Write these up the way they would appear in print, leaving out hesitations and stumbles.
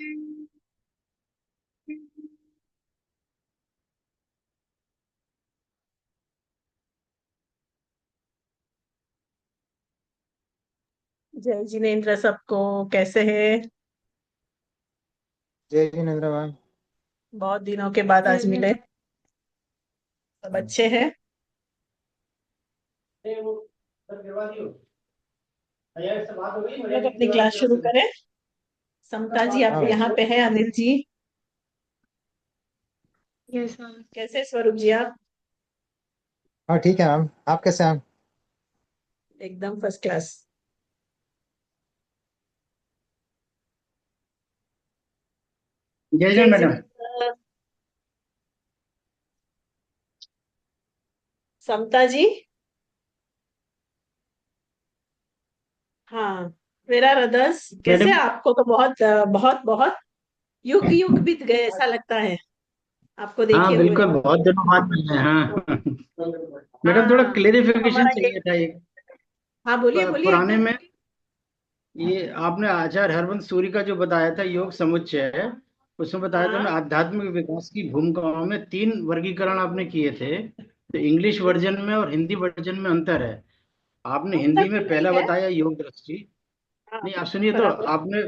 जय जिनेन्द्र सबको। कैसे हैं? जय जिनेन्द्र मैम। बहुत दिनों के बाद आज मिले। सब अच्छे हैं? हम लोग अपनी क्लास शुरू करें। समता जी हाँ आप मैम। यहाँ पे हैं, अनिल जी यस मैम। कैसे? स्वरूप जी आप? हाँ ठीक है मैम, आप कैसे हैं मैम? एकदम फर्स्ट क्लास। जय जय जय मैडम। जिनेन्द्र। समता जी। हाँ। मेरा रदस कैसे? मैडम। आपको तो बहुत बहुत बहुत युग युग बीत गए ऐसा लगता है आपको हाँ देखे हुए। बिल्कुल, बहुत दिनों बाद मिले हैं। हाँ मैडम, थोड़ा हाँ। तो क्लेरिफिकेशन हमारा ये। चाहिए था एक। हाँ, बोलिए बोलिए पुराने एकदम। में ये आपने आचार्य हरवंश सूरी का जो बताया था योग समुच्चय है, उसमें बताया था हाँ। ना आध्यात्मिक विकास की भूमिकाओं में तीन वर्गीकरण आपने किए थे। तो इंग्लिश वर्जन में और हिंदी वर्जन में अंतर है। आपने अंतर हिंदी तो में नहीं पहला है। बताया योग दृष्टि। हाँ, नहीं, आप सुनिए तो। बराबर। आपने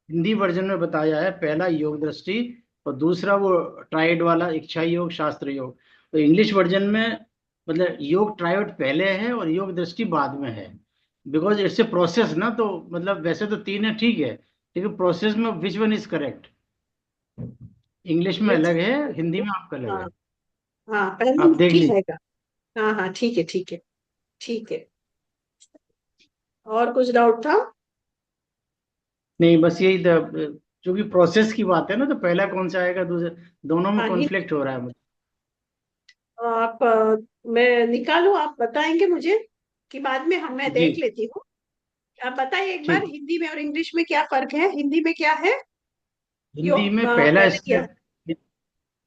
हिंदी वर्जन में बताया है पहला योग दृष्टि, और दूसरा वो ट्राइड वाला इच्छा योग शास्त्र योग। तो इंग्लिश वर्जन में मतलब योग ट्राइड पहले है और योग दृष्टि बाद में है। बिकॉज इट्स ए प्रोसेस ना, तो मतलब वैसे तो तीन है ठीक है, लेकिन प्रोसेस में which one is correct. English में विच। अलग है, हिंदी में आपका अलग हाँ। है। हाँ, पहले आप देख लीजिए। लिखेगा। हाँ हाँ, ठीक है ठीक है। ठीक है। और कुछ डाउट था? नहीं, बस यही क्योंकि प्रोसेस की बात है ना, तो पहला कौन सा आएगा, दूसरा, दोनों में हाँ, कॉन्फ्लिक्ट हो रहा है मुझे। आप मैं निकालूं, आप बताएंगे मुझे कि बाद में हम मैं जी देख लेती हूँ। आप बताइए एक बार, ठीक। हिंदी में और इंग्लिश में क्या फर्क है? हिंदी में क्या है? हिंदी योग में पहला पहले किया। स्टेप,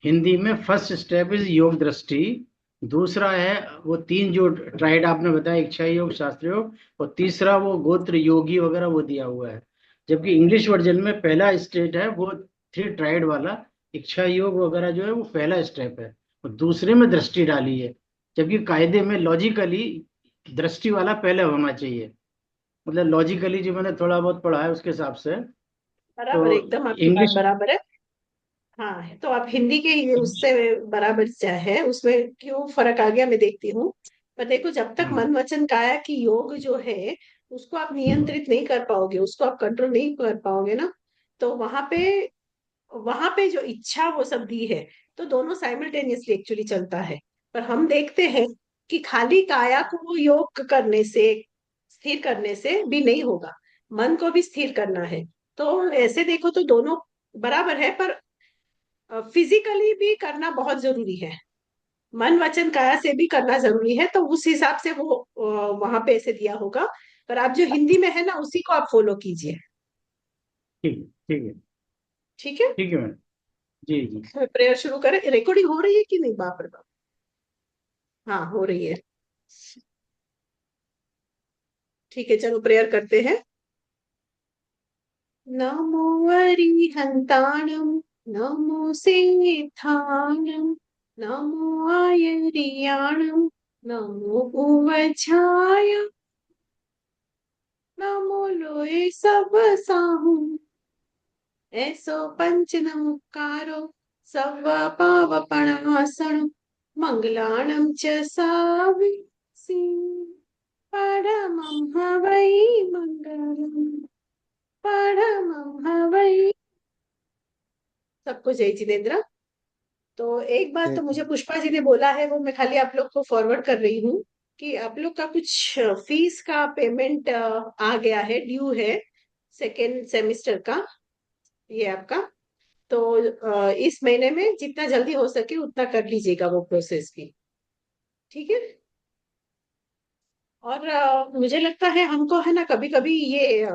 हिंदी में फर्स्ट स्टेप इज योग दृष्टि। दूसरा है वो तीन जो ट्राइड आपने बताया, इच्छा योग शास्त्र योग, और तीसरा वो गोत्र योगी वगैरह वो दिया हुआ है। जबकि इंग्लिश वर्जन में पहला स्टेट है वो थ्री ट्राइड वाला इच्छा योग वगैरह जो है वो पहला स्टेप है, और दूसरे में दृष्टि डाली है। जबकि कायदे में लॉजिकली दृष्टि वाला पहले होना चाहिए। मतलब लॉजिकली जो मैंने थोड़ा बहुत पढ़ा है उसके हिसाब से। तो बराबर, एकदम आपकी बात इंग्लिश बराबर है। हाँ, तो आप हिंदी के ही उससे बराबर क्या है, उसमें क्यों फर्क आ गया मैं देखती हूँ। पर देखो, जब तक हाँ मन वचन काया की योग जो है उसको आप नियंत्रित नहीं कर पाओगे, उसको आप कंट्रोल नहीं कर पाओगे ना, तो वहां पे जो इच्छा वो सब दी है, तो दोनों साइमल्टेनियसली एक्चुअली चलता है। पर हम देखते हैं कि खाली काया को योग करने से, स्थिर करने से भी नहीं होगा, मन को भी स्थिर करना है। तो ऐसे देखो तो दोनों बराबर है, पर फिजिकली भी करना बहुत जरूरी है। मन वचन काया से भी करना जरूरी है, तो उस हिसाब से वो वहां पे ऐसे दिया होगा। पर आप जो हिंदी में है ना, उसी को आप फॉलो कीजिए। ठीक ठीक है। ठीक है। ठीक है मैम। जी जी। प्रेयर शुरू करें? रिकॉर्डिंग हो रही है कि नहीं? बाप रे बाप। हाँ, हो रही है। ठीक है, चलो प्रेयर करते हैं। नमो अरिहंताणम, नमो सिद्धाणम, नमो आयरियाणम, नमो उवछाय, नमो लोए सब साहू, ऐसो पंच नमकारो, सव पावपणासण, मंगलाणं च साविसी, परमं हवै मंगलम्, परमं हवै। सबको जय जितेंद्र। तो एक बात जय तो मुझे जिनेन्द्र। पुष्पा जी ने बोला है, वो मैं खाली आप लोग को फॉरवर्ड कर रही हूँ कि आप लोग का कुछ फीस का पेमेंट आ गया है, ड्यू है, सेकेंड सेमेस्टर का, ये आपका। तो इस महीने में जितना जल्दी हो सके उतना कर लीजिएगा वो प्रोसेस भी। ठीक है। और मुझे लगता है हमको है ना, कभी कभी ये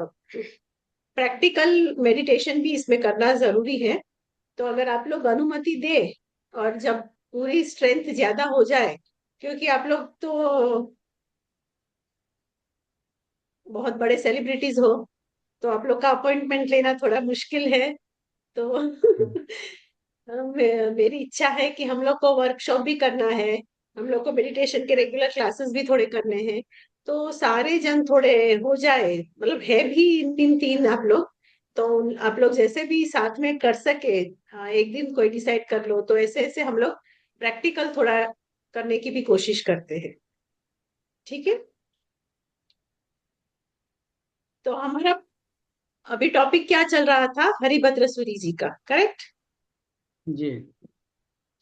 प्रैक्टिकल मेडिटेशन भी इसमें करना जरूरी है। तो अगर आप लोग अनुमति दे, और जब पूरी स्ट्रेंथ ज्यादा हो जाए, क्योंकि आप लोग तो बहुत बड़े सेलिब्रिटीज हो, तो आप लोग का अपॉइंटमेंट लेना थोड़ा मुश्किल है। तो मेरी इच्छा है कि हम लोग को वर्कशॉप भी करना है, हम लोग को मेडिटेशन के रेगुलर क्लासेस भी थोड़े करने हैं। तो सारे जन थोड़े हो जाए, मतलब है भी तीन तीन आप लोग, तो आप लोग जैसे भी साथ में कर सके, हाँ, एक दिन कोई डिसाइड कर लो, तो ऐसे ऐसे हम लोग प्रैक्टिकल थोड़ा करने की भी कोशिश करते हैं। ठीक है। तो हमारा अभी टॉपिक क्या चल रहा था, हरिभद्र सूरी जी का, करेक्ट। जी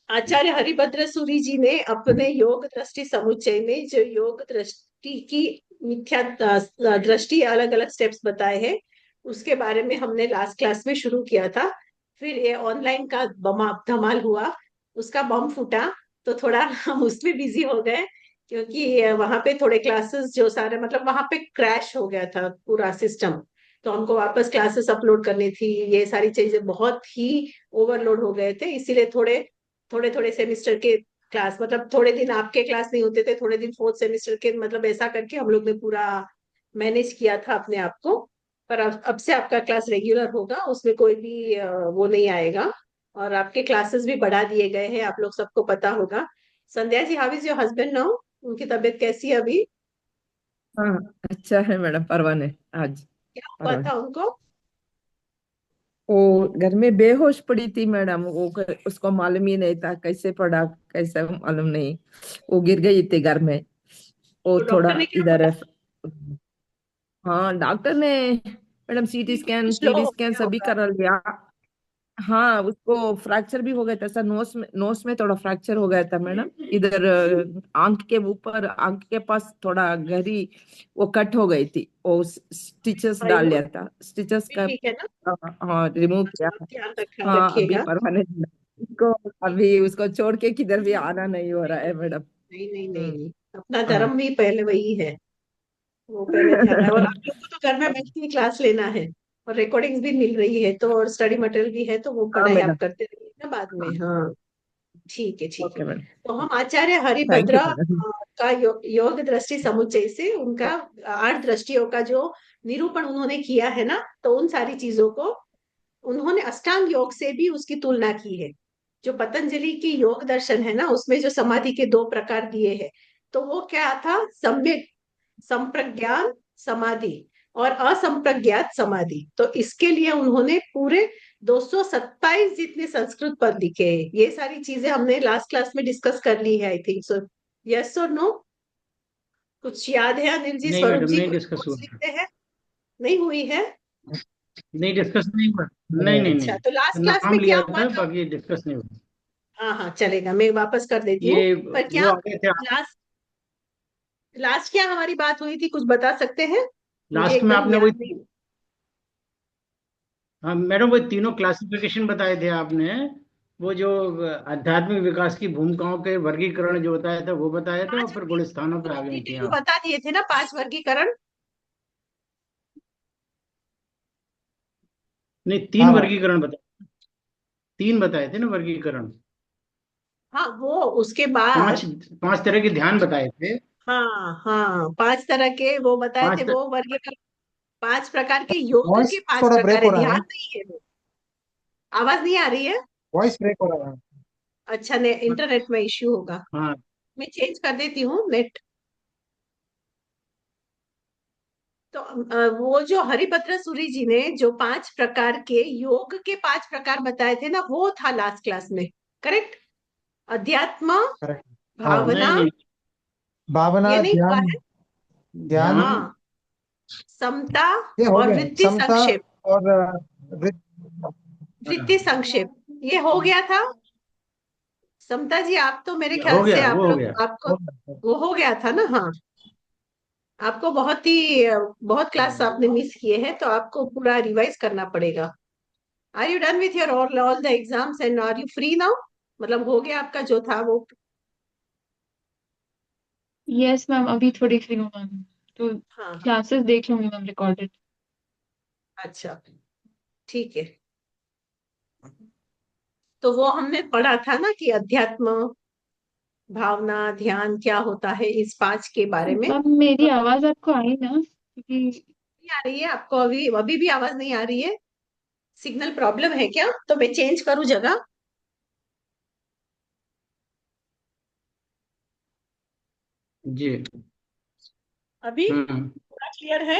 आचार्य हरिभद्र सूरी जी ने अपने योग दृष्टि समुच्चय में जो योग दृष्टि की मिथ्या दृष्टि अलग अलग स्टेप्स बताए हैं, उसके बारे में हमने लास्ट क्लास में शुरू किया था। फिर ये ऑनलाइन का धमाल हुआ, उसका बम फूटा, तो थोड़ा हम उसमें बिजी हो गए, क्योंकि वहां पे थोड़े क्लासेस जो सारे, मतलब वहां पे क्रैश हो गया था पूरा सिस्टम। तो हमको वापस क्लासेस अपलोड करनी थी, ये सारी चीजें बहुत ही ओवरलोड हो गए थे, इसीलिए थोड़े थोड़े थोड़े सेमिस्टर के क्लास, मतलब थोड़े दिन आपके क्लास नहीं होते थे, थोड़े दिन फोर्थ सेमिस्टर के, मतलब ऐसा करके हम लोग ने पूरा मैनेज किया था अपने आप को। पर अब से आपका क्लास रेगुलर होगा, उसमें कोई भी वो नहीं आएगा। और आपके क्लासेस भी बढ़ा दिए गए हैं, आप लोग सबको पता होगा। Sandhya ji, how is your husband now, उनकी तबीयत कैसी है अभी? हाँ, अच्छा है मैडम, परवाह नहीं आज। क्या हुआ परवाह था नहीं। उनको? वो घर में बेहोश पड़ी थी मैडम, उसको मालूम ही नहीं था कैसे पड़ा, कैसे मालूम नहीं। वो गिर गई थी घर में। वो तो थोड़ा डॉक्टर ने क्या इधर बोला? है। हाँ, डॉक्टर ने मैडम सीटी स्कैन कुछ लो टीटी हो स्कैन गया सभी होगा। करा लिया। हाँ, उसको फ्रैक्चर भी हो गया था सर, नोस में थोड़ा फ्रैक्चर हो गया था मैडम। इधर आंख के ऊपर, आंख के पास थोड़ा गहरी वो कट हो गई थी, वो स्टिचेस भाई डाल वो लिया था, स्टिचेस भी का। ठीक है ना? हाँ, रिमूव किया। आप ध्यान रखा हाँ, अभी रखिएगा। परवाह नहीं। उसको अभी उसको छोड़ के किधर भी आना नहीं हो रहा है मैडम। नहीं नहीं नहीं हम्म। नहीं, अपना हाँ। धर्म भी पहले वही है, वो पहले ध्यान है। और आप लोग को तो घर में बैठ के क्लास लेना है, और रिकॉर्डिंग्स भी मिल रही है, तो और स्टडी मटेरियल भी है, तो वो हाँ पढ़ाई आप मैडम। करते रहिए ना बाद में। हाँ, हाँ, ठीक है ठीक है। Okay madam. तो हम आचार्य थैंक हरिभद्र यू मैडम। का योग दृष्टि समुच्चय से उनका 8 दृष्टियों का जो निरूपण उन्होंने किया है ना, तो उन सारी चीजों को उन्होंने अष्टांग योग से भी उसकी तुलना की है। जो पतंजलि की योग दर्शन है ना, उसमें जो समाधि के 2 प्रकार दिए हैं, तो वो क्या था, सम्यक संप्रज्ञान समाधि और असंप्रज्ञात समाधि। तो इसके लिए उन्होंने पूरे 227 जितने संस्कृत पद लिखे हैं। ये सारी चीजें हमने लास्ट क्लास में डिस्कस कर ली है, आई थिंक सो। यस और नो? कुछ याद है अनिल जी? नहीं स्वरूप मैडम, जी नहीं कुछ डिस्कस हुआ। नोट्स लिखते हैं? नहीं हुई है? नहीं डिस्कस नहीं हुआ। नहीं नहीं अच्छा, तो लास्ट नहीं, क्लास नाम में क्या लिया हुआ था, था? बाकी डिस्कस नहीं हुआ। हाँ हाँ, चलेगा, मैं वापस कर देती हूँ। ये पर वो क्या आगे थे। लास्ट लास्ट क्या हमारी बात हुई थी, कुछ बता सकते हैं? मुझे लास्ट में एकदम आपने याद वही, नहीं। हाँ मैडम, वो तीनों क्लासिफिकेशन बताए थे आपने। वो जो आध्यात्मिक विकास की भूमिकाओं के वर्गीकरण जो बताया था वो बताया था, और पांच फिर गुण स्थानों पे पूरा आ गई थी डिटेल में आप। बता दिए थे ना, 5 वर्गीकरण। नहीं, तीन हाँ मैम। वर्गीकरण बताए, तीन बताए थे ना वर्गीकरण। हाँ, वो उसके बाद। पांच, पांच तरह के ध्यान बताए थे। हाँ हाँ, 5 तरह के वो बताए थे, पांच वो वर्गीकरण। 5 प्रकार के योग वॉइस के पांच थोड़ा ब्रेक प्रकार हो है, रहा है ध्यान मैम। नहीं है वो। आवाज नहीं आ रही है? वॉइस ब्रेक हो रहा है मैम। अच्छा, ने इंटरनेट में इश्यू होगा। हाँ मैं चेंज कर देती हूँ नेट। तो वो जो हरिभद्र सूरी जी ने जो 5 प्रकार के योग के 5 प्रकार बताए थे ना, वो था लास्ट क्लास में, करेक्ट। अध्यात्म, करेक्ट। हाँ मैम। भावना, नहीं नहीं, ये भावना, नहीं हुआ ध्यान। है? ध्यान। ध्यान। हाँ, समता ये हो और गया, वृत्ति समता संक्षेप। और वृत्ति संक्षेप, ये हो गया था। समता जी, आप तो मेरे हो ख्याल से गया, आप वो हो गया। लोग, आपको हो गया। वो हो गया था ना? हाँ, आपको बहुत क्लास आपने मिस किए हैं, तो आपको पूरा रिवाइज करना पड़ेगा। Are you done with your all the exams and are you free now? मतलब हो गया आपका जो था वो? यस मैम, अभी थोड़ी फ्री हूँ मैम, तो हाँ हाँ, क्लासेस देख लूंगी मैम रिकॉर्डेड। अच्छा, ठीक है। तो वो हमने पढ़ा था ना कि अध्यात्म, भावना, ध्यान क्या होता है, इस 5 के बारे में। मैम मेरी तो आवाज आपको आई ना, क्योंकि नहीं आ रही है आपको? अभी अभी भी आवाज नहीं आ रही है? सिग्नल प्रॉब्लम है क्या? तो मैं चेंज करूं जगह? जी। अभी हम्म। पूरा क्लियर है?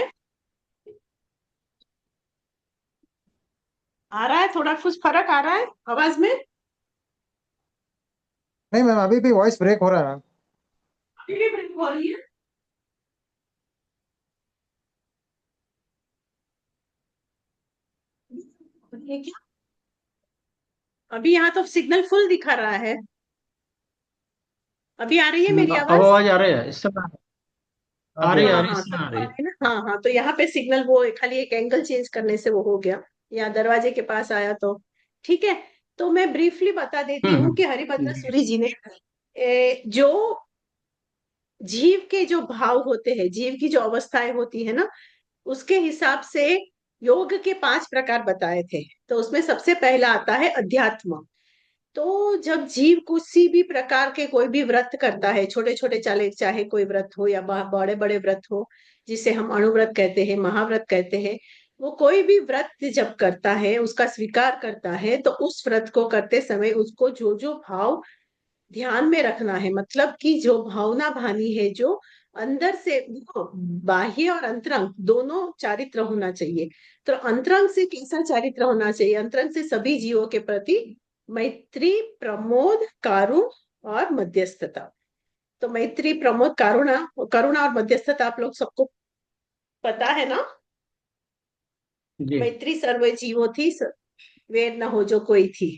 आ रहा है, थोड़ा कुछ फर्क आ रहा है आवाज में? नहीं मैम, अभी भी वॉइस ब्रेक हो रहा है मैम। अभी भी ब्रेक हो रही है? ये क्या? अभी यहाँ तो सिग्नल फुल दिखा रहा है। अभी आ रही है मेरी अब आवाज? आवाज आ रही है इस समय? हाँ जी, हाँ आ हाँ जी। रही है, हाँ, इसमें आ तब रही आ है। रही है ना। हाँ हाँ, तो यहाँ पे सिग्नल वो खाली एक एंगल चेंज करने से वो हो गया, यहाँ दरवाजे के पास आया तो ठीक है। तो मैं ब्रीफली बता देती हूँ कि हरिभद्र जी। सूरी जी ने जो जीव के जो भाव होते हैं, जीव की जो अवस्थाएं होती है ना, उसके हिसाब से योग के 5 प्रकार बताए थे। तो उसमें सबसे पहला आता है अध्यात्म। तो जब जीव किसी भी प्रकार के कोई भी व्रत करता है, छोटे छोटे चाहे कोई व्रत हो या बड़े बड़े व्रत हो, जिसे हम अणुव्रत कहते हैं, महाव्रत कहते हैं, वो कोई भी व्रत जब करता है, उसका स्वीकार करता है, तो उस व्रत को करते समय उसको जो जो भाव ध्यान में रखना है, मतलब कि जो भावना भानी है, जो अंदर से देखो, बाह्य और अंतरंग दोनों चारित्र होना चाहिए। तो अंतरंग से कैसा चारित्र होना चाहिए? अंतरंग से सभी जीवों के प्रति मैत्री, प्रमोद, कारुण और मध्यस्थता। तो मैत्री, प्रमोद, करुणा, करुणा और मध्यस्थता आप लोग सबको पता है ना? जी। मैत्री सर्व जीवों थी, वेर न हो जो कोई थी।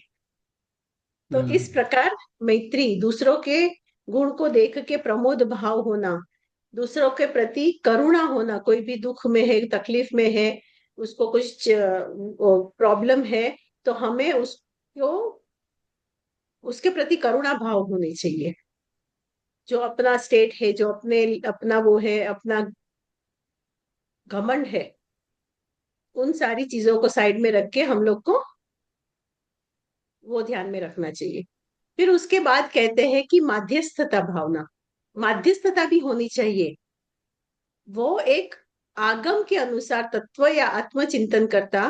तो इस हम्म। प्रकार मैत्री, दूसरों के गुण को देख के प्रमोद भाव होना, दूसरों के प्रति करुणा होना, कोई भी दुख में है, तकलीफ में है, उसको कुछ प्रॉब्लम है, तो हमें उसको उसके प्रति करुणा भाव होने चाहिए। जो अपना स्टेट है, जो अपना वो है, अपना घमंड है, उन सारी चीजों को साइड में रख के हम लोग को वो ध्यान में रखना चाहिए। फिर उसके बाद कहते हैं कि माध्यस्थता भावना, माध्यस्थता भी होनी चाहिए। वो एक आगम के अनुसार तत्व या आत्मचिंतन करता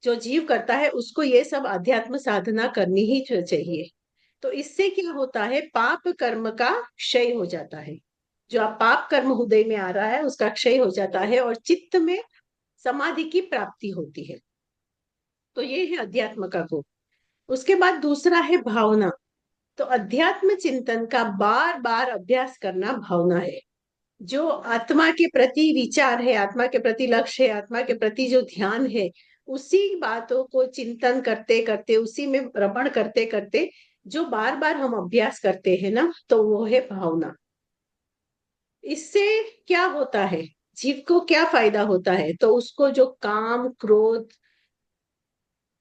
जो जीव करता है, उसको ये सब अध्यात्म साधना करनी ही चाहिए। तो इससे क्या होता है? पाप कर्म का क्षय हो जाता है। जो आप पाप कर्म हृदय में आ रहा है, उसका क्षय हो जाता है और चित्त में समाधि की प्राप्ति होती है। तो ये है अध्यात्म का गुण। उसके बाद दूसरा है भावना। तो अध्यात्म चिंतन का बार बार अभ्यास करना भावना है। जो आत्मा के प्रति विचार है, आत्मा के प्रति लक्ष्य है, आत्मा के प्रति जो ध्यान है, उसी बातों को चिंतन करते करते, उसी में रमण करते करते जो बार बार हम अभ्यास करते हैं ना, तो वो है भावना। इससे क्या होता है? जीव को क्या फायदा होता है? तो उसको जो काम, क्रोध,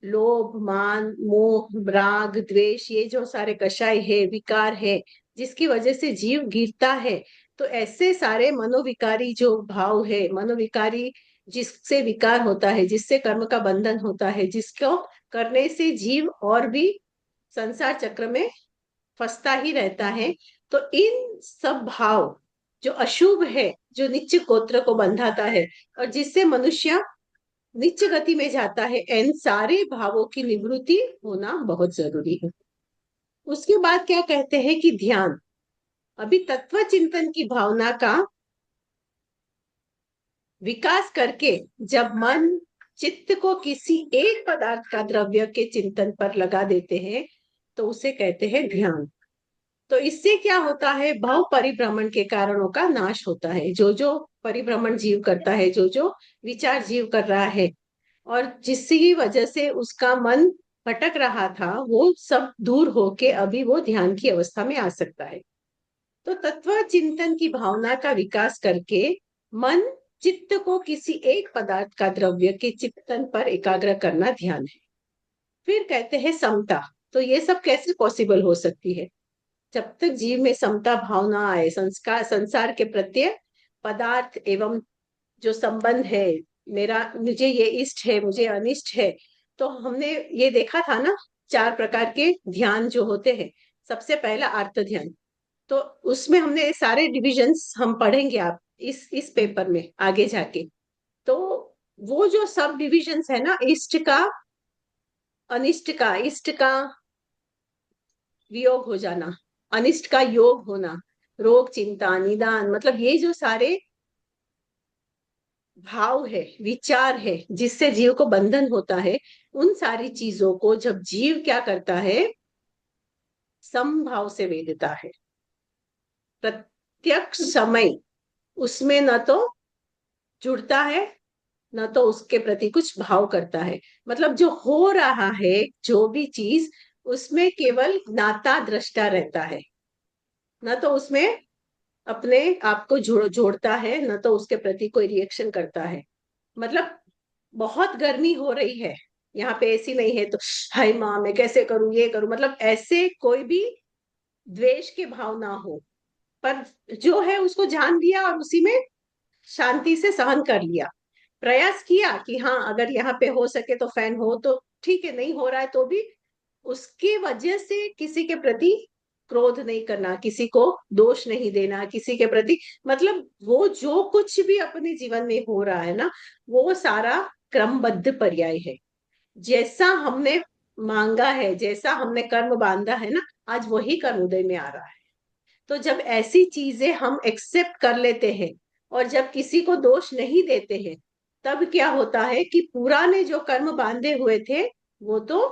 लोभ, मान, मोह, राग, द्वेष, ये जो सारे कषाय है, विकार है, जिसकी वजह से जीव गिरता है, तो ऐसे सारे मनोविकारी जो भाव है, मनोविकारी जिससे विकार होता है, जिससे कर्म का बंधन होता है, जिसको करने से जीव और भी संसार चक्र में फंसता ही रहता है। तो इन सब भाव जो अशुभ है, जो नीच गोत्र को बंधाता है और जिससे मनुष्य नीच गति में जाता है, इन सारे भावों की निवृत्ति होना बहुत जरूरी है। उसके बाद क्या कहते हैं कि ध्यान। अभी तत्व चिंतन की भावना का विकास करके जब मन चित्त को किसी एक पदार्थ का, द्रव्य के चिंतन पर लगा देते हैं, तो उसे कहते हैं ध्यान। तो इससे क्या होता है? भव परिभ्रमण के कारणों का नाश होता है। जो जो परिभ्रमण जीव करता है, जो जो विचार जीव कर रहा है और जिसकी वजह से उसका मन भटक रहा था, वो सब दूर होके अभी वो ध्यान की अवस्था में आ सकता है। तो तत्व चिंतन की भावना का विकास करके मन चित्त को किसी एक पदार्थ का, द्रव्य के चिंतन पर एकाग्र करना ध्यान है। फिर कहते हैं समता। तो ये सब कैसे पॉसिबल हो सकती है? जब तक जीव में समता भावना आए, संस्कार, संसार के प्रत्यय पदार्थ एवं जो संबंध है, मेरा, मुझे ये इष्ट है, मुझे अनिष्ट है। तो हमने ये देखा था ना, 4 प्रकार के ध्यान जो होते हैं। सबसे पहला आर्त ध्यान। तो उसमें हमने सारे डिविजन्स हम पढ़ेंगे आप इस पेपर में आगे जाके। तो वो जो सब डिविजन्स है ना, इष्ट का, अनिष्ट का, इष्ट का वियोग हो जाना, अनिष्ट का योग होना, रोग, चिंता, निदान, मतलब ये जो सारे भाव है, विचार है, जिससे जीव को बंधन होता है, उन सारी चीजों को जब जीव क्या करता है, समभाव से वेदता है। प्रत्यक्ष समय उसमें न तो जुड़ता है, न तो उसके प्रति कुछ भाव करता है। मतलब जो हो रहा है, जो भी चीज, उसमें केवल ज्ञाता दृष्टा रहता है, न तो उसमें अपने आप को जोड़ता है, न तो उसके प्रति कोई रिएक्शन करता है। मतलब बहुत गर्मी हो रही है, यहाँ पे एसी नहीं है तो हाय माँ मैं कैसे करूं, ये करूं, मतलब ऐसे कोई भी द्वेष के भाव ना हो, पर जो है उसको जान लिया और उसी में शांति से सहन कर लिया। प्रयास किया कि हाँ अगर यहाँ पे हो सके तो फैन हो तो ठीक है, नहीं हो रहा है तो भी उसकी वजह से किसी के प्रति क्रोध नहीं करना, किसी को दोष नहीं देना, किसी के प्रति, मतलब वो जो कुछ भी अपने जीवन में हो रहा है ना, वो सारा क्रमबद्ध पर्याय है। जैसा हमने मांगा है, जैसा हमने कर्म बांधा है ना, आज वही कर्म उदय में आ रहा है। तो जब ऐसी चीजें हम एक्सेप्ट कर लेते हैं और जब किसी को दोष नहीं देते हैं, तब क्या होता है कि पुराने जो कर्म बांधे हुए थे वो तो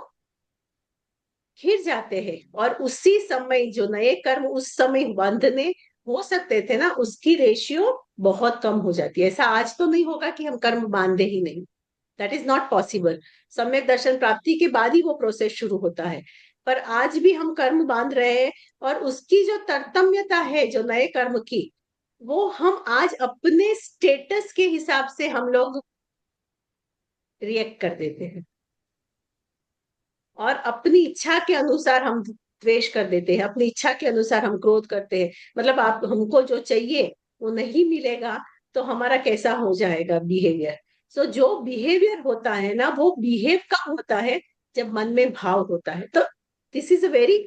घिर जाते हैं, और उसी समय जो नए कर्म उस समय बंधने हो सकते थे ना, उसकी रेशियो बहुत कम हो जाती है। ऐसा आज तो नहीं होगा कि हम कर्म बांधे ही नहीं, दैट इज नॉट पॉसिबल। सम्यक दर्शन प्राप्ति के बाद ही वो प्रोसेस शुरू होता है, पर आज भी हम कर्म बांध रहे हैं, और उसकी जो तरतम्यता है जो नए कर्म की, वो हम आज अपने स्टेटस के हिसाब से हम लोग रिएक्ट कर देते हैं, और अपनी इच्छा के अनुसार हम द्वेष कर देते हैं, अपनी इच्छा के अनुसार हम क्रोध करते हैं। मतलब आप हमको जो चाहिए वो नहीं मिलेगा तो हमारा कैसा हो जाएगा बिहेवियर। सो जो बिहेवियर होता है ना, वो बिहेव कब होता है, जब मन में भाव होता है। तो this is a very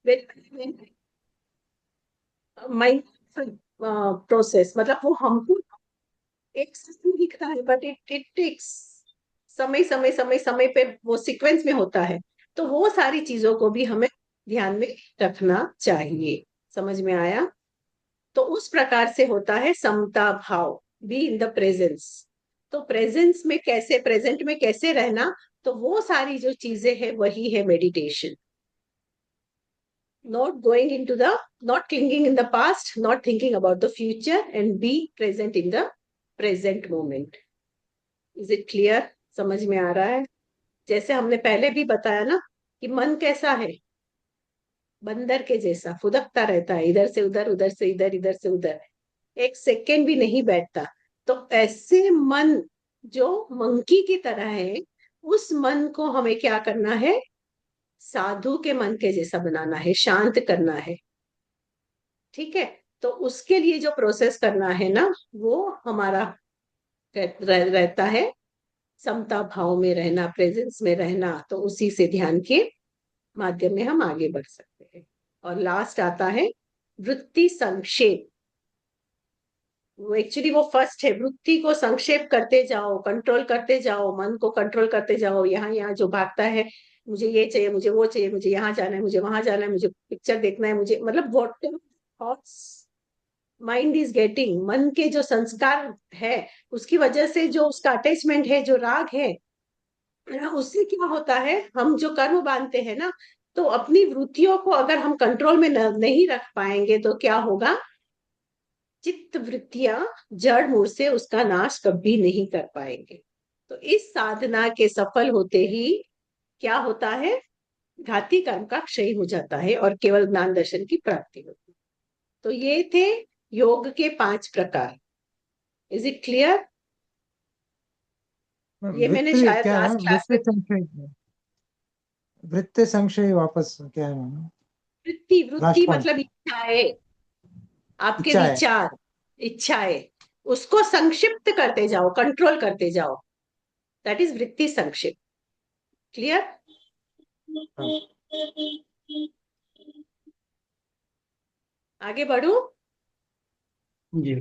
very mindful process. मतलब वो हमको एक साथ दिखता है, बट इट इट टेक्स समय समय समय समय पे वो सीक्वेंस में होता है। तो वो सारी चीजों को भी हमें ध्यान में रखना चाहिए। समझ में आया? तो उस प्रकार से होता है समता भाव, बी इन द प्रेजेंस। तो प्रेजेंस में कैसे, प्रेजेंट में कैसे रहना, तो वो सारी जो चीजें हैं वही है meditation. not going into the, not clinging in the past, not thinking about the future, and be present in the present moment. Is it clear? समझ में आ रहा है? जैसे हमने पहले भी बताया ना कि मन कैसा है, बंदर के जैसा फुदकता रहता है, इधर से उधर, उधर से इधर, इधर से उधर, एक सेकेंड भी नहीं बैठता। तो ऐसे मन जो मंकी की तरह है, उस मन को हमें क्या करना है, साधु के मन के जैसा बनाना है, शांत करना है। ठीक है? तो उसके लिए जो प्रोसेस करना है ना, वो हमारा रहता है समता भाव में रहना, प्रेजेंस में रहना। तो उसी से ध्यान के माध्यम में हम आगे बढ़ सकते हैं। और लास्ट आता है वृत्ति संक्षेप। वो एक्चुअली वो फर्स्ट है, वृत्ति को संक्षेप करते जाओ, कंट्रोल करते जाओ, मन को कंट्रोल करते जाओ। यहाँ यहाँ जो भागता है, मुझे ये चाहिए, मुझे वो चाहिए, मुझे यहाँ जाना है, मुझे वहां जाना है, मुझे पिक्चर देखना है, मुझे, मतलब what thoughts mind is getting, मन के जो संस्कार है उसकी वजह से जो उसका अटैचमेंट है, जो राग है, उससे क्या होता है, हम जो कर्म बांधते हैं ना, तो अपनी वृत्तियों को अगर हम कंट्रोल में नहीं रख पाएंगे तो क्या होगा, चित्त वृत्तियां जड़ मूल से उसका नाश कभी नहीं कर पाएंगे। तो इस साधना के सफल होते ही क्या होता है, घाती कर्म का क्षय हो जाता है और केवल ज्ञान दर्शन की प्राप्ति होती है। तो ये थे योग के 5 प्रकार। Is it clear? ये मैंने वृत्ति शायद क्या है? लास्ट क्लास वृत्ति में, संशय, वृत्ति संशय वापस क्या है मैम? वृत्ति, लास्ट वृत्ति पॉइंट, मतलब इच्छाएं, आपके इच्छा है। विचार, इच्छाएं, उसको संक्षिप्त करते जाओ, कंट्रोल करते जाओ, दैट इज वृत्ति संक्षिप्त। क्लियर? हाँ। आगे बढ़ू? जी।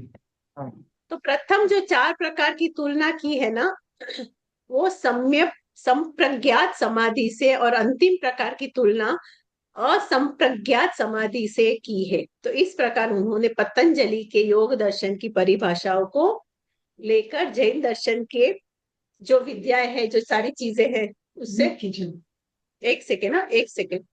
हाँ। तो प्रथम जो 4 प्रकार की तुलना की है ना, वो सम्यक संप्रज्ञात समाधि से और अंतिम प्रकार की तुलना असंप्रज्ञात समाधि से की है। तो इस प्रकार उन्होंने पतंजलि के योग दर्शन की परिभाषाओं को लेकर जैन दर्शन के जो विद्याएं है, जो सारी चीजें हैं, उससे एक सेकेंड ना, एक सेकेंड।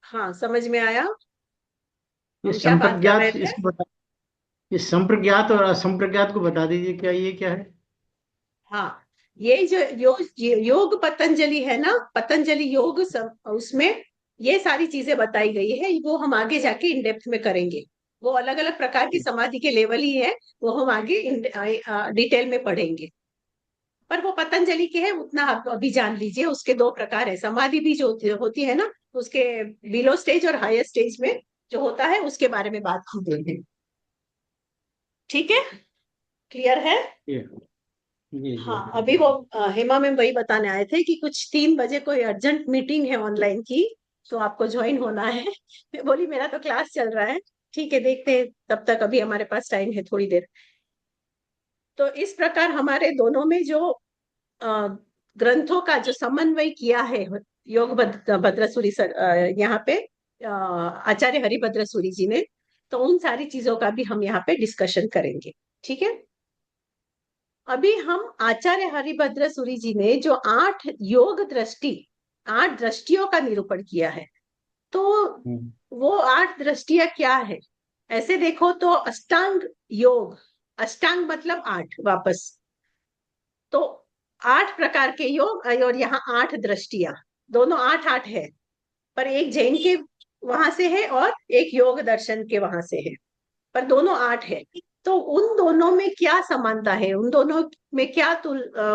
हाँ, समझ में आया ये हम क्या बात कर रहे संप्रज्ञात, थे। इसको बता, ये संप्रज्ञात और असंप्रज्ञात को बता दीजिए, क्या ये क्या है? हाँ, ये जो योग पतंजलि है ना, पतंजलि योग उसमें ये सारी चीजें बताई गई है। वो हम आगे जाके इन डेप्थ में करेंगे। वो अलग अलग प्रकार की समाधि के लेवल ही है, वो हम आगे डिटेल में पढ़ेंगे। पर वो पतंजलि के है उतना आप अभी जान लीजिए। उसके दो प्रकार है, समाधि भी जो होती है ना, उसके बिलो स्टेज और हायर स्टेज में जो होता है उसके बारे में बात हम देंगे। ठीक है, क्लियर है। ये जी। हाँ, अभी वो हेमा मैम वही बताने आए थे कि कुछ 3 बजे कोई अर्जेंट मीटिंग है ऑनलाइन की, तो आपको ज्वाइन होना है। मैं बोली मेरा तो क्लास चल रहा है, ठीक है देखते हैं, तब तक अभी हमारे पास टाइम है थोड़ी देर। तो इस प्रकार हमारे दोनों में जो ग्रंथों का जो समन्वय किया है योग भद्रसूरी सर, यहाँ पे आचार्य हरिभद्र सूरी जी ने, तो उन सारी चीजों का भी हम यहाँ पे डिस्कशन करेंगे। ठीक है, अभी हम आचार्य हरिभद्र सूरी जी ने जो 8 दृष्टियों का निरूपण किया है, तो वो 8 दृष्टियां क्या है। ऐसे देखो तो अष्टांग योग, अष्टांग मतलब 8 वापस, तो 8 प्रकार के योग और यहाँ 8 दृष्टियां, दोनों 8 8 है, पर एक जैन के वहां से है और एक योग दर्शन के वहां से है, पर दोनों 8 है। तो उन दोनों में क्या समानता है, उन दोनों में क्या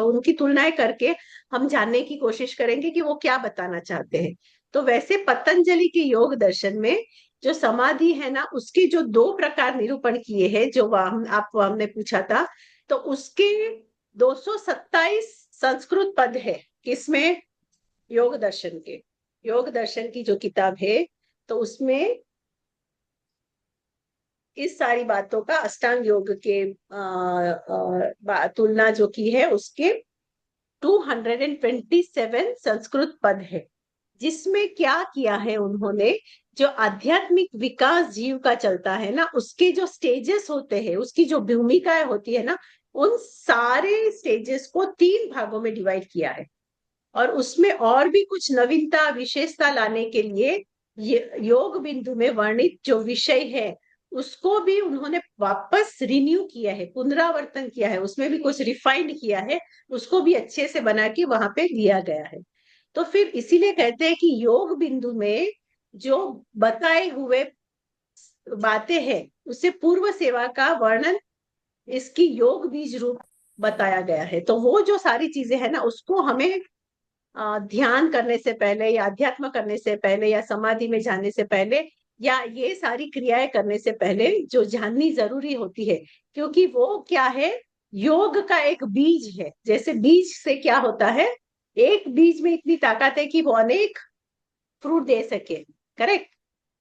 उनकी तुलनाएं करके हम जानने की कोशिश करेंगे कि वो क्या बताना चाहते हैं। तो वैसे पतंजलि के योग दर्शन में जो समाधि है ना, उसके जो 2 प्रकार निरूपण किए हैं, जो आपको हमने पूछा था, तो उसके 227 संस्कृत पद है। किसमें? योग दर्शन के, योग दर्शन की जो किताब है, तो उसमें इस सारी बातों का अष्टांग योग के तुलना जो की है, उसके 227 संस्कृत पद है, जिसमें क्या किया है उन्होंने, जो आध्यात्मिक विकास जीव का चलता है ना, उसके जो स्टेजेस होते हैं, उसकी जो भूमिकाएं होती है ना, उन सारे स्टेजेस को 3 भागों में डिवाइड किया है। और उसमें और भी कुछ नवीनता विशेषता लाने के लिए योग बिंदु में वर्णित जो विषय है, उसको भी उन्होंने वापस रिन्यू किया है, पुनरावर्तन किया है, उसमें भी कुछ रिफाइंड किया है, उसको भी अच्छे से बना के वहां पे दिया गया है। तो फिर इसीलिए कहते हैं कि योग बिंदु में जो बताए हुए बातें हैं, उससे पूर्व सेवा का वर्णन इसकी योग बीज रूप बताया गया है। तो वो जो सारी चीजें है ना, उसको हमें ध्यान करने से पहले या अध्यात्म करने से पहले या समाधि में जाने से पहले या ये सारी क्रियाएं करने से पहले जो जाननी जरूरी होती है। क्योंकि वो क्या है, योग का एक बीज है। जैसे बीज से क्या होता है, एक बीज में इतनी ताकत है कि वो अनेक फ्रूट दे सके। करेक्ट,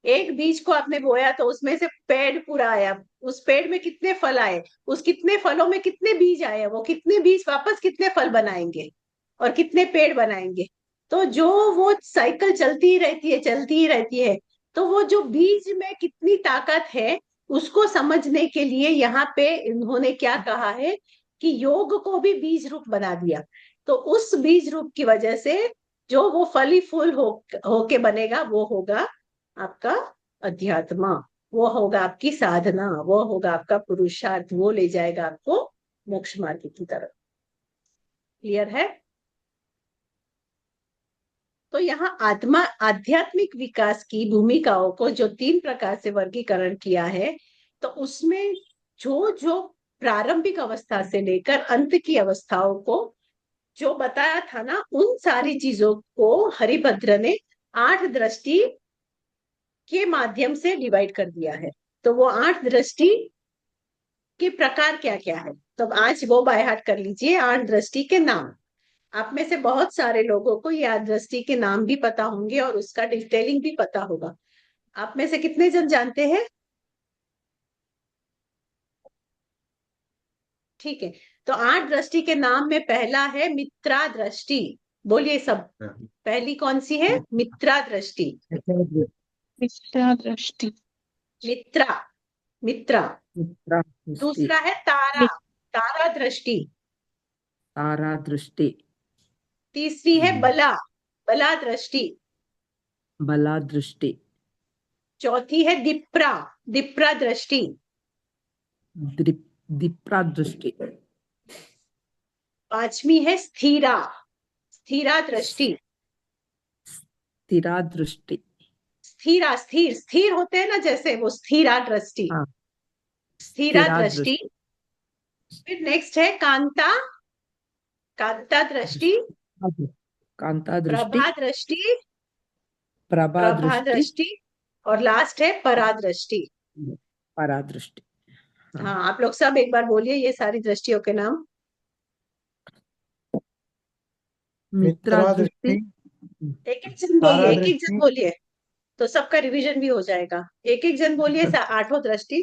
एक बीज को आपने बोया तो उसमें से पेड़ पूरा आया, उस पेड़ में कितने फल आए, उस कितने फलों में कितने बीज आए, वो कितने बीज वापस कितने फल बनाएंगे और कितने पेड़ बनाएंगे। तो जो वो साइकिल चलती ही रहती है, चलती ही रहती है। तो वो जो बीज में कितनी ताकत है, उसको समझने के लिए यहाँ पे इन्होंने क्या कहा है कि योग को भी बीज रूप बना दिया। तो उस बीज रूप की वजह से जो वो फली फूल होके बनेगा, वो होगा आपका अध्यात्म, वो होगा आपकी साधना, वो होगा आपका पुरुषार्थ, वो ले जाएगा आपको मोक्ष मार्ग की तरफ। क्लियर है? तो यहाँ आत्मा आध्यात्मिक विकास की भूमिकाओं को जो 3 प्रकार से वर्गीकरण किया है, तो उसमें जो जो प्रारंभिक अवस्था से लेकर अंत की अवस्थाओं को जो बताया था ना, उन सारी चीजों को हरिभद्र ने 8 दृष्टि के माध्यम से डिवाइड कर दिया है। तो वो 8 दृष्टि के प्रकार क्या क्या है, तो आज वो बाय हार्ट कर लीजिए 8 दृष्टि के नाम। आप में से बहुत सारे लोगों को ये 8 दृष्टि के नाम भी पता होंगे और उसका डिटेलिंग भी पता होगा। आप में से कितने जन जानते हैं? ठीक है, तो 8 दृष्टि के नाम में पहला है मित्रा दृष्टि। बोलिए सब, पहली कौन सी है? मित्रा दृष्टि। मित्रा दृष्टि। मित्रा, मित्रा। मित्रा दृष्टि, दूसरा है तारा, तारा दृष्टि। तारा दृष्टि, तीसरी है बला, बला दृष्टि। बला दृष्टि, चौथी है दिप्रा, दिप्रा दृष्टि। दिप्रा दृष्टि, पांचवी है स्थिरा, स्थिरा दृष्टि। स्थिरा दृष्टि, स्थिरा, स्थिर, स्थिर होते हैं ना जैसे, वो स्थिरा दृष्टि, हाँ, स्थिरा स्थिरा दृष्टि। फिर नेक्स्ट है कांता, कांता दृष्टि। कांता दृष्टि, प्रभा दृष्टि, प्रभा प्रभा दृष्टि, दृष्टि। और लास्ट है परा दृष्टि। परा दृष्टि। हाँ, आप लोग सब एक बार बोलिए ये सारी दृष्टियों के नाम। मित्रा मित्रा दृष्टि, दृष्टि, एक एक जन बोलिए, तारा एक एक जन दृष्टि, बोलिए, तो सबका रिवीजन भी हो जाएगा। एक एक जन बोलिए 8 दृष्टि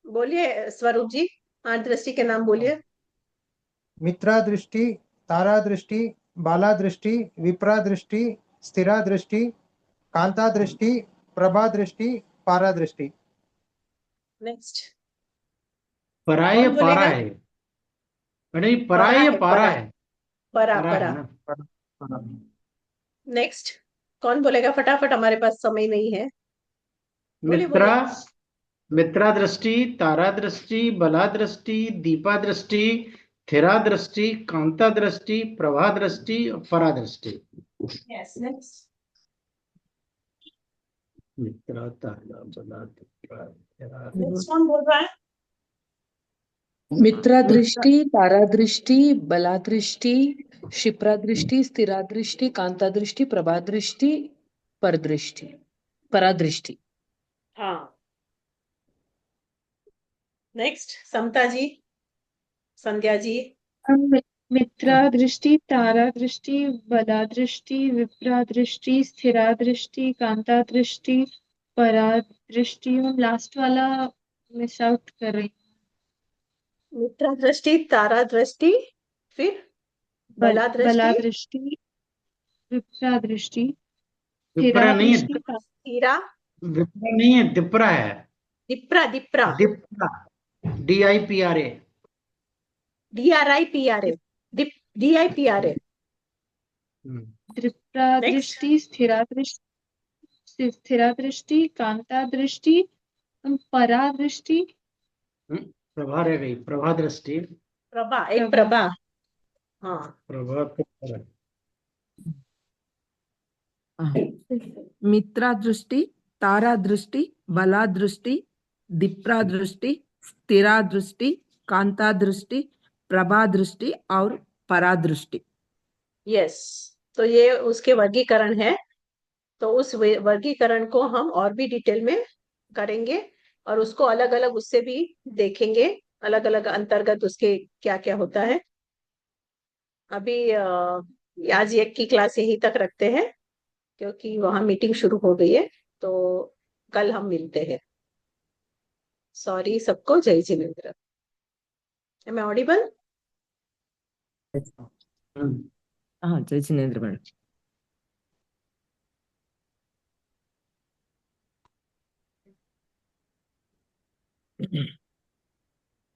बोलिए। स्वरूप जी 8 दृष्टि के नाम बोलिए। मित्रा दृष्टि, तारा दृष्टि, बाला दृष्टि, विप्रा दृष्टि, स्थिरा दृष्टि, कांता दृष्टि, प्रभा दृष्टि, पारा दृष्टि। नेक्स्ट पराय कौन पारा बोलेगा? है मैडम, ये परा पराय है, पारा परा, है? परा, परा परा। है ना? नेक्स्ट कौन बोलेगा फटाफट, हमारे पास समय नहीं है। बोलिए मित्रा, बोलिए। मित्रा दृष्टि, तारा दृष्टि, बला दृष्टि, दीपा दृष्टि, थिरा दृष्टि, कांता दृष्टि, प्रभा दृष्टि और परा दृष्टि। Yes, next. मित्रा, तारा, बला, दीपा, थिरा। नेक्स्ट कौन बोल रहा है? मित्रा दृष्टि, तारा दृष्टि, बला दृष्टि, क्षिप्रा दृष्टि, स्थिरा दृष्टि, कांता दृष्टि, प्रभा दृष्टि, पर दृष्टि, परा दृष्टि। हाँ, नेक्स्ट समता जी, संध्या जी। मित्रा दृष्टि, तारा दृष्टि, बला दृष्टि, विप्रा दृष्टि, स्थिरा दृष्टि, कांता दृष्टि, परा दृष्टि। और लास्ट वाला मिस आउट कर रही मित्रा दृष्टि, तारा दृष्टि, फिर हूँ। बला बला दृष्टि, दृष्टि, विप्रा दृष्टि, विप्रा स्थिरा नहीं है, दृष्टि, हीरा, विप्रा नहीं है, दिप्रा है। दिप्रा, दिप्रा, दिप्रा, DIPRA। DRIPRA, DIPRA। Tripura next दृष्टि, स्थिरा दृष्टि, स्थिरा दृष्टि, कांता दृष्टि, परा दृष्टि, प्रभा रह गई, प्रभा दृष्टि। प्रभा, एक प्रभा। प्रभा। हाँ, प्रभा तो परा। मित्रा दृष्टि, तारा दृष्टि, बला दृष्टि, दिप्रा दृष्टि, स्थिरा दृष्टि, कांता दृष्टि, प्रभा दृष्टि और परा दृष्टि। यस। तो ये उसके वर्गीकरण है। तो उस वर्गीकरण को हम और भी डिटेल में करेंगे और उसको अलग अलग उससे भी देखेंगे, अलग अलग अंतर्गत उसके क्या क्या होता है। अभी आज एक की क्लास यहीं तक रखते हैं क्योंकि वहां मीटिंग शुरू हो गई है। तो कल हम मिलते हैं। सॉरी सबको, जय जिनेन्द्र। M I audible? हाँ, जय जिनेन्द्र मैडम।